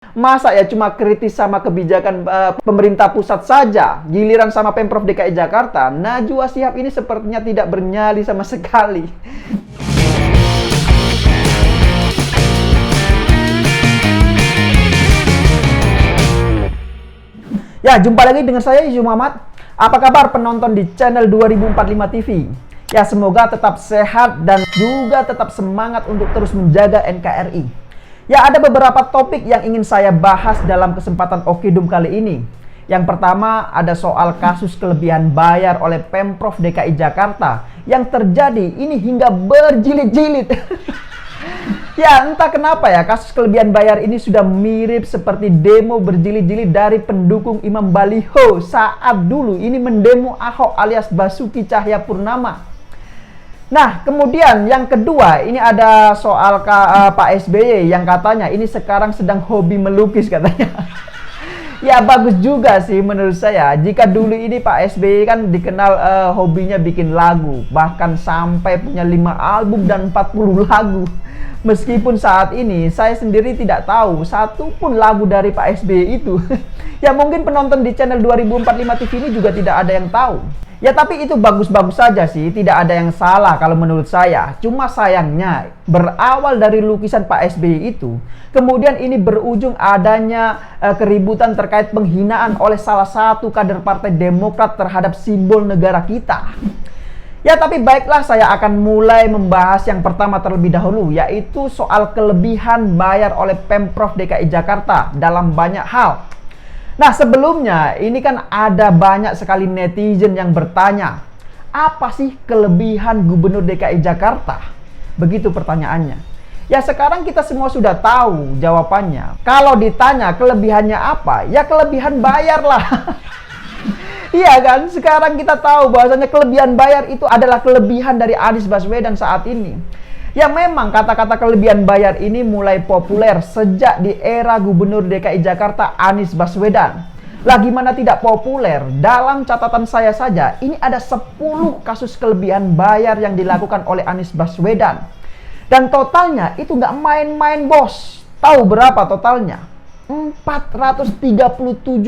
Masa ya cuma kritis sama kebijakan pemerintah pusat saja, giliran sama Pemprov DKI Jakarta, Najwa Shihab ini sepertinya tidak bernyali sama sekali. Ya, jumpa lagi dengan saya Yusuf Muhammad. Apa kabar penonton di channel 2045 TV? Ya, semoga tetap sehat dan juga tetap semangat untuk terus menjaga NKRI. Ya, ada beberapa topik yang ingin saya bahas dalam kesempatan Okidum kali ini. Yang pertama, ada soal kasus kelebihan bayar oleh Pemprov DKI Jakarta yang terjadi ini hingga berjilid-jilid. Ya, entah kenapa ya, kasus kelebihan bayar ini sudah mirip seperti demo berjilid-jilid dari pendukung Imam Baliho saat dulu ini mendemo Ahok alias Basuki Cahayapurnama. Nah, kemudian yang kedua, ini ada soal Pak SBY yang katanya ini sekarang sedang hobi melukis katanya. Ya, bagus juga sih menurut saya. Jika dulu ini Pak SBY kan dikenal hobinya bikin lagu, bahkan sampai punya 5 album dan 40 lagu. Meskipun saat ini saya sendiri tidak tahu satu pun lagu dari Pak SBY itu. Ya, mungkin penonton di channel 2045 TV ini juga tidak ada yang tahu. Ya, tapi itu bagus-bagus saja sih, tidak ada yang salah kalau menurut saya. Cuma sayangnya, berawal dari lukisan Pak SBY itu, kemudian ini berujung adanya keributan terkait penghinaan oleh salah satu kader Partai Demokrat terhadap simbol negara kita. Ya, tapi baiklah, saya akan mulai membahas yang pertama terlebih dahulu, yaitu soal kelebihan bayar oleh Pemprov DKI Jakarta dalam banyak hal. Nah, sebelumnya ini kan ada banyak sekali netizen yang bertanya, apa sih kelebihan Gubernur DKI Jakarta? Begitu pertanyaannya. Ya, sekarang kita semua sudah tahu jawabannya. Kalau ditanya kelebihannya apa, ya kelebihan bayar lah. Iya kan? Sekarang kita tahu bahwasanya kelebihan bayar itu adalah kelebihan dari Anies Baswedan saat ini. Ya, memang kata-kata kelebihan bayar ini mulai populer sejak di era Gubernur DKI Jakarta Anies Baswedan. Lah, gimana tidak populer? Dalam catatan saya saja, ini ada 10 kasus kelebihan bayar yang dilakukan oleh Anies Baswedan. Dan totalnya itu nggak main-main, bos. Tahu berapa totalnya? 437,45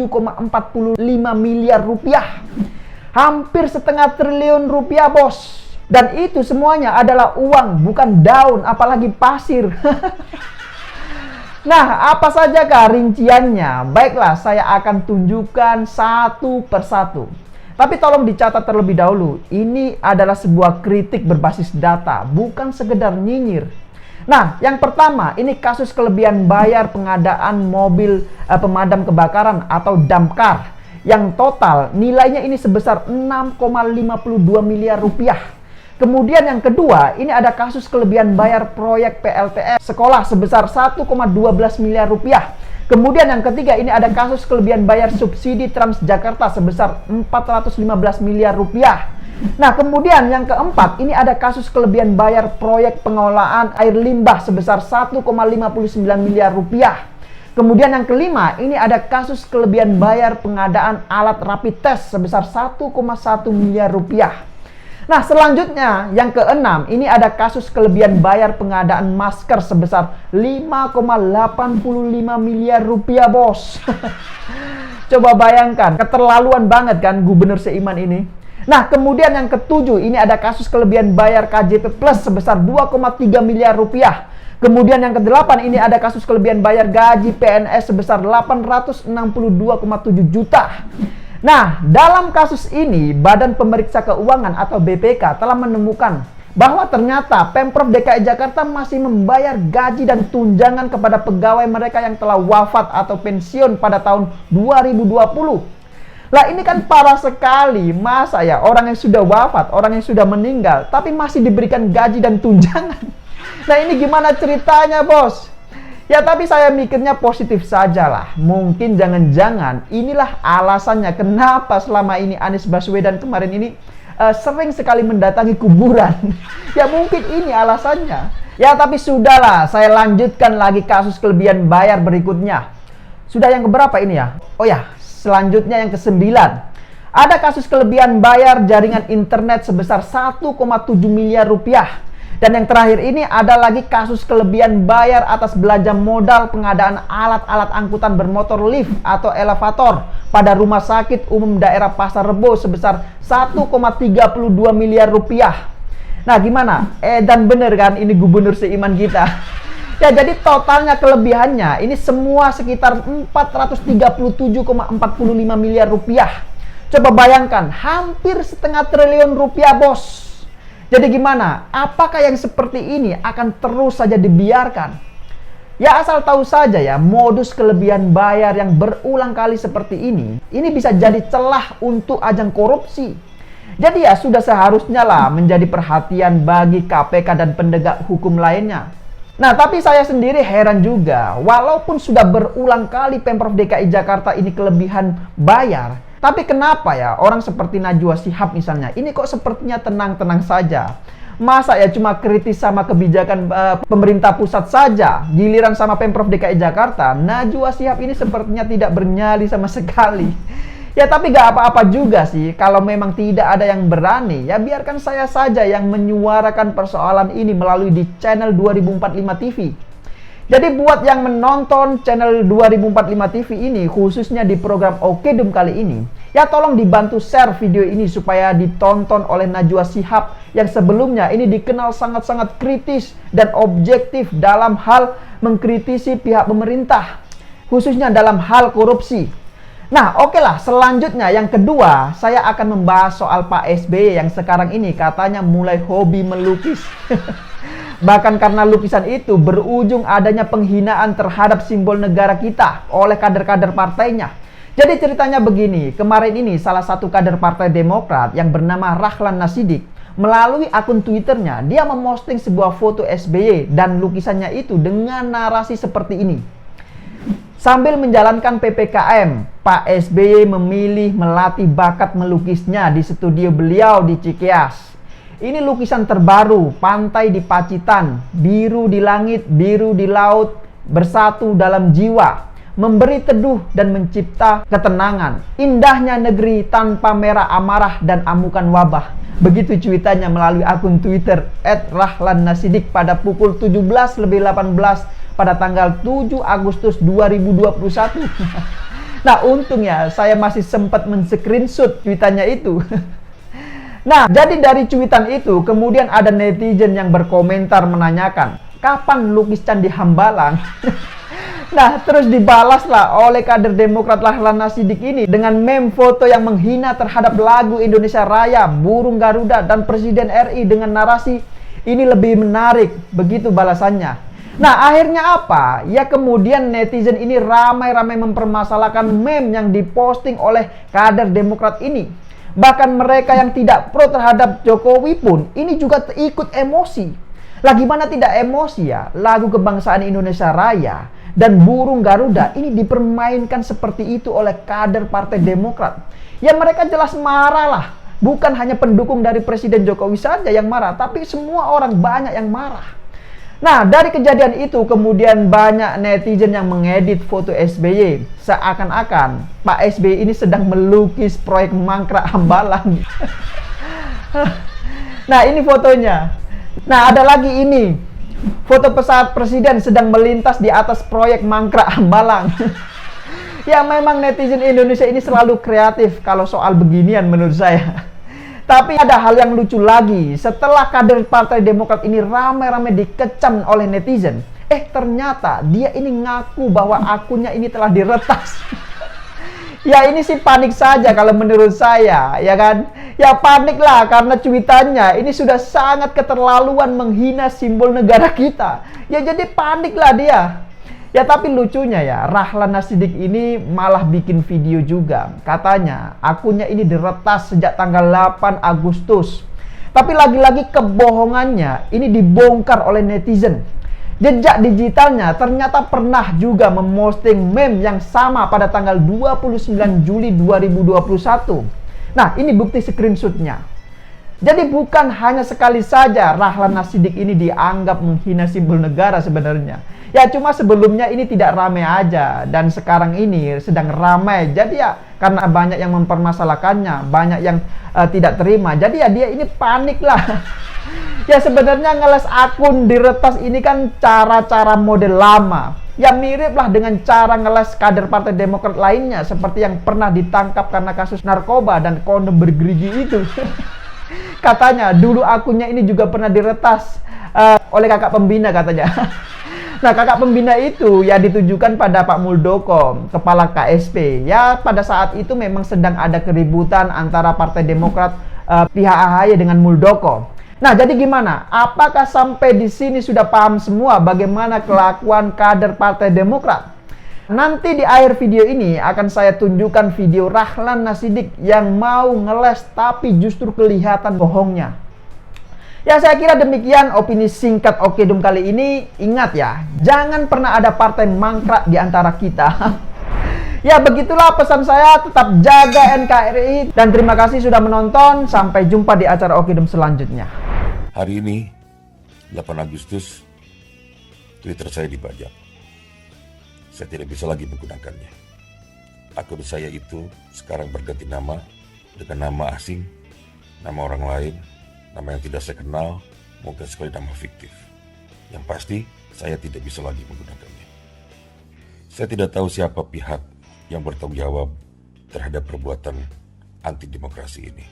miliar rupiah. Hampir setengah triliun rupiah, bos. Dan itu semuanya adalah uang, bukan daun, apalagi pasir. Nah, apa sajakah rinciannya? Baiklah, saya akan tunjukkan satu persatu. Tapi tolong dicatat terlebih dahulu, ini adalah sebuah kritik berbasis data, bukan sekedar nyinyir. Nah, yang pertama, ini kasus kelebihan bayar pengadaan mobil pemadam kebakaran atau damkar, yang total nilainya ini sebesar 6,52 miliar rupiah. Kemudian yang kedua, ini ada kasus kelebihan bayar proyek PLTS sekolah sebesar 1,12 miliar rupiah. Kemudian yang ketiga, ini ada kasus kelebihan bayar subsidi Transjakarta sebesar 415 miliar rupiah. Nah, kemudian yang keempat, ini ada kasus kelebihan bayar proyek pengelolaan air limbah sebesar 1,59 miliar rupiah. Kemudian yang kelima, ini ada kasus kelebihan bayar pengadaan alat rapid test sebesar 1,1 miliar rupiah. Nah, selanjutnya yang keenam, ini ada kasus kelebihan bayar pengadaan masker sebesar 5,85 miliar rupiah, bos. Coba bayangkan, keterlaluan banget kan Gubernur seiman ini. Nah, kemudian yang ketujuh, ini ada kasus kelebihan bayar KJP Plus sebesar 2,3 miliar rupiah. Kemudian yang kedelapan, ini ada kasus kelebihan bayar gaji PNS sebesar 862,7 juta. Nah, dalam kasus ini, Badan Pemeriksa Keuangan atau BPK telah menemukan bahwa ternyata Pemprov DKI Jakarta masih membayar gaji dan tunjangan kepada pegawai mereka yang telah wafat atau pensiun pada tahun 2020. Lah, ini kan parah sekali. Masa ya orang yang sudah wafat, orang yang sudah meninggal, tapi masih diberikan gaji dan tunjangan? Nah, ini gimana ceritanya, bos? Ya, tapi saya mikirnya positif saja lah. Mungkin jangan-jangan inilah alasannya kenapa selama ini Anies Baswedan kemarin ini sering sekali mendatangi kuburan. Ya, mungkin ini alasannya. Ya, tapi sudahlah, saya lanjutkan lagi kasus kelebihan bayar berikutnya. Sudah yang keberapa ini ya? Oh ya, selanjutnya yang ke-9. Ada kasus kelebihan bayar jaringan internet sebesar 1,7 miliar rupiah. Dan yang terakhir ini ada lagi kasus kelebihan bayar atas belanja modal pengadaan alat-alat angkutan bermotor lift atau elevator pada Rumah Sakit Umum Daerah Pasar Rebo sebesar 1,32 miliar rupiah. Nah gimana? Dan bener kan ini gubernur seiman kita. Ya jadi totalnya kelebihannya ini semua sekitar 437,45 miliar rupiah. Coba bayangkan, hampir setengah triliun rupiah, bos. Jadi gimana? Apakah yang seperti ini akan terus saja dibiarkan? Ya asal tahu saja ya, modus kelebihan bayar yang berulang kali seperti ini bisa jadi celah untuk ajang korupsi. Jadi ya sudah seharusnya lah menjadi perhatian bagi KPK dan penegak hukum lainnya. Nah tapi saya sendiri heran juga, walaupun sudah berulang kali Pemprov DKI Jakarta ini kelebihan bayar, tapi kenapa ya orang seperti Najwa Shihab misalnya, ini kok sepertinya tenang-tenang saja. Masa ya cuma kritis sama kebijakan pemerintah pusat saja, giliran sama Pemprov DKI Jakarta, Najwa Shihab ini sepertinya tidak bernyali sama sekali. Ya tapi gak apa-apa juga sih, kalau memang tidak ada yang berani, ya biarkan saya saja yang menyuarakan persoalan ini melalui di channel 2045 TV. Jadi buat yang menonton channel 2045 TV ini, khususnya di program Okedum kali ini, ya tolong dibantu share video ini supaya ditonton oleh Najwa Shihab yang sebelumnya ini dikenal sangat-sangat kritis dan objektif dalam hal mengkritisi pihak pemerintah, khususnya dalam hal korupsi. Nah oke lah, selanjutnya yang kedua saya akan membahas soal Pak SBY yang sekarang ini katanya mulai hobi melukis. Bahkan karena lukisan itu berujung adanya penghinaan terhadap simbol negara kita oleh kader-kader partainya. Jadi ceritanya begini, kemarin ini salah satu kader Partai Demokrat yang bernama Rahlan Nasidik melalui akun Twitternya, dia memposting sebuah foto SBY dan lukisannya itu dengan narasi seperti ini. Sambil menjalankan PPKM, Pak SBY memilih melatih bakat melukisnya di studio beliau di Cikeas. Ini lukisan terbaru, pantai di Pacitan, biru di langit, biru di laut, bersatu dalam jiwa, memberi teduh dan mencipta ketenangan. Indahnya negeri tanpa merah amarah dan amukan wabah. Begitu cuitannya melalui akun Twitter @RahlanNasidik pada pukul 17:18 pada tanggal 7 Agustus 2021. Nah untung ya saya masih sempat men-screenshot cuitannya itu. Nah jadi dari cuitan itu kemudian ada netizen yang berkomentar menanyakan, kapan lukis Candi Hambalang? Nah terus dibalaslah oleh kader Demokrat Rahlan Nasidik ini dengan meme foto yang menghina terhadap lagu Indonesia Raya, Burung Garuda dan Presiden RI dengan narasi ini lebih menarik. Begitu balasannya. Nah akhirnya apa? Ya kemudian netizen ini ramai-ramai mempermasalahkan meme yang diposting oleh kader Demokrat ini. Bahkan mereka yang tidak pro terhadap Jokowi pun ini juga ikut emosi. Lah gimana tidak emosi ya? Lagu kebangsaan Indonesia Raya dan Burung Garuda ini dipermainkan seperti itu oleh kader Partai Demokrat. Ya mereka jelas marah lah. Bukan hanya pendukung dari Presiden Jokowi saja yang marah, tapi semua orang banyak yang marah. Nah, dari kejadian itu kemudian banyak netizen yang mengedit foto SBY seakan-akan Pak SBY ini sedang melukis proyek Mangkrak Hambalang. Nah, ini fotonya. Nah, ada lagi ini. Foto pesawat presiden sedang melintas di atas proyek Mangkrak Hambalang. Ya, memang netizen Indonesia ini selalu kreatif kalau soal beginian menurut saya. Tapi ada hal yang lucu lagi, setelah kader Partai Demokrat ini ramai-ramai dikecam oleh netizen, ternyata dia ini ngaku bahwa akunnya ini telah diretas. Ya ini sih panik saja kalau menurut saya, ya kan? Ya panik lah karena cuitannya ini sudah sangat keterlaluan menghina simbol negara kita. Ya jadi panik lah dia. Ya tapi lucunya ya, Rahlan Nasidik ini malah bikin video juga. Katanya akunnya ini diretas sejak tanggal 8 Agustus. Tapi lagi-lagi kebohongannya ini dibongkar oleh netizen. Jejak digitalnya ternyata pernah juga memposting meme yang sama pada tanggal 29 Juli 2021. Nah ini bukti screenshotnya. Jadi bukan hanya sekali saja Rahlan Nasidik ini dianggap menghina simbol negara sebenarnya. Ya cuma sebelumnya ini tidak ramai aja dan sekarang ini sedang ramai. Jadi ya karena banyak yang mempermasalahkannya, banyak yang tidak terima. Jadi ya dia ini panik lah. Ya sebenarnya ngeles akun diretas ini kan cara-cara model lama. Ya mirip lah dengan cara ngeles kader Partai Demokrat lainnya seperti yang pernah ditangkap karena kasus narkoba dan kondom bergerigi itu. Katanya dulu akunnya ini juga pernah diretas oleh kakak pembina katanya. Nah kakak pembina itu ya ditujukan pada Pak Muldoko, kepala KSP. Ya pada saat itu memang sedang ada keributan antara Partai Demokrat pihak AHY dengan Muldoko. Nah, jadi gimana? Apakah sampai di sini sudah paham semua bagaimana kelakuan kader Partai Demokrat? Nanti di akhir video ini akan saya tunjukkan video Rahlan Nasidik yang mau ngeles tapi justru kelihatan bohongnya. Ya saya kira demikian opini singkat Okedum kali ini. Ingat ya, jangan pernah ada partai mangkrak di antara kita. Ya begitulah pesan saya, tetap jaga NKRI dan terima kasih sudah menonton. Sampai jumpa di acara Okedum selanjutnya. Hari ini, 8 Agustus, Twitter saya dibajak. Saya tidak bisa lagi menggunakannya. Akun saya itu sekarang berganti nama dengan nama asing, nama orang lain, nama yang tidak saya kenal, mungkin sekali nama fiktif. Yang pasti, saya tidak bisa lagi menggunakannya. Saya tidak tahu siapa pihak yang bertanggung jawab terhadap perbuatan anti-demokrasi ini.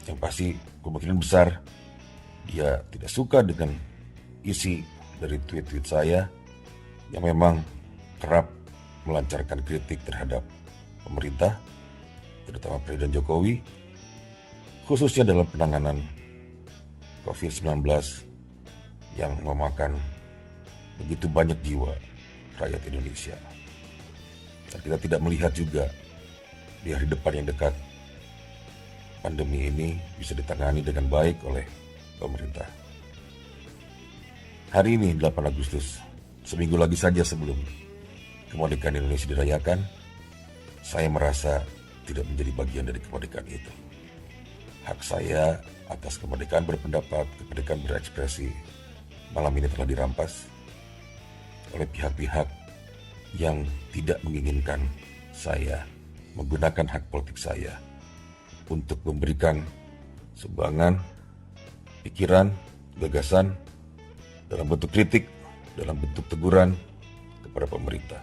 Yang pasti kemungkinan besar dia tidak suka dengan isi dari tweet-tweet saya yang memang kerap melancarkan kritik terhadap pemerintah, terutama Presiden Jokowi, khususnya dalam penanganan COVID-19 yang memakan begitu banyak jiwa rakyat Indonesia. Dan kita tidak melihat juga di hari depan yang dekat pandemi ini bisa ditangani dengan baik oleh pemerintah. Hari ini 8 Agustus, seminggu lagi saja sebelum kemerdekaan Indonesia dirayakan, saya merasa tidak menjadi bagian dari kemerdekaan itu. Hak saya atas kemerdekaan berpendapat, kemerdekaan berekspresi, malam ini telah dirampas oleh pihak-pihak yang tidak menginginkan saya menggunakan hak politik saya untuk memberikan sumbangan, pikiran, gagasan dalam bentuk kritik, dalam bentuk teguran kepada pemerintah.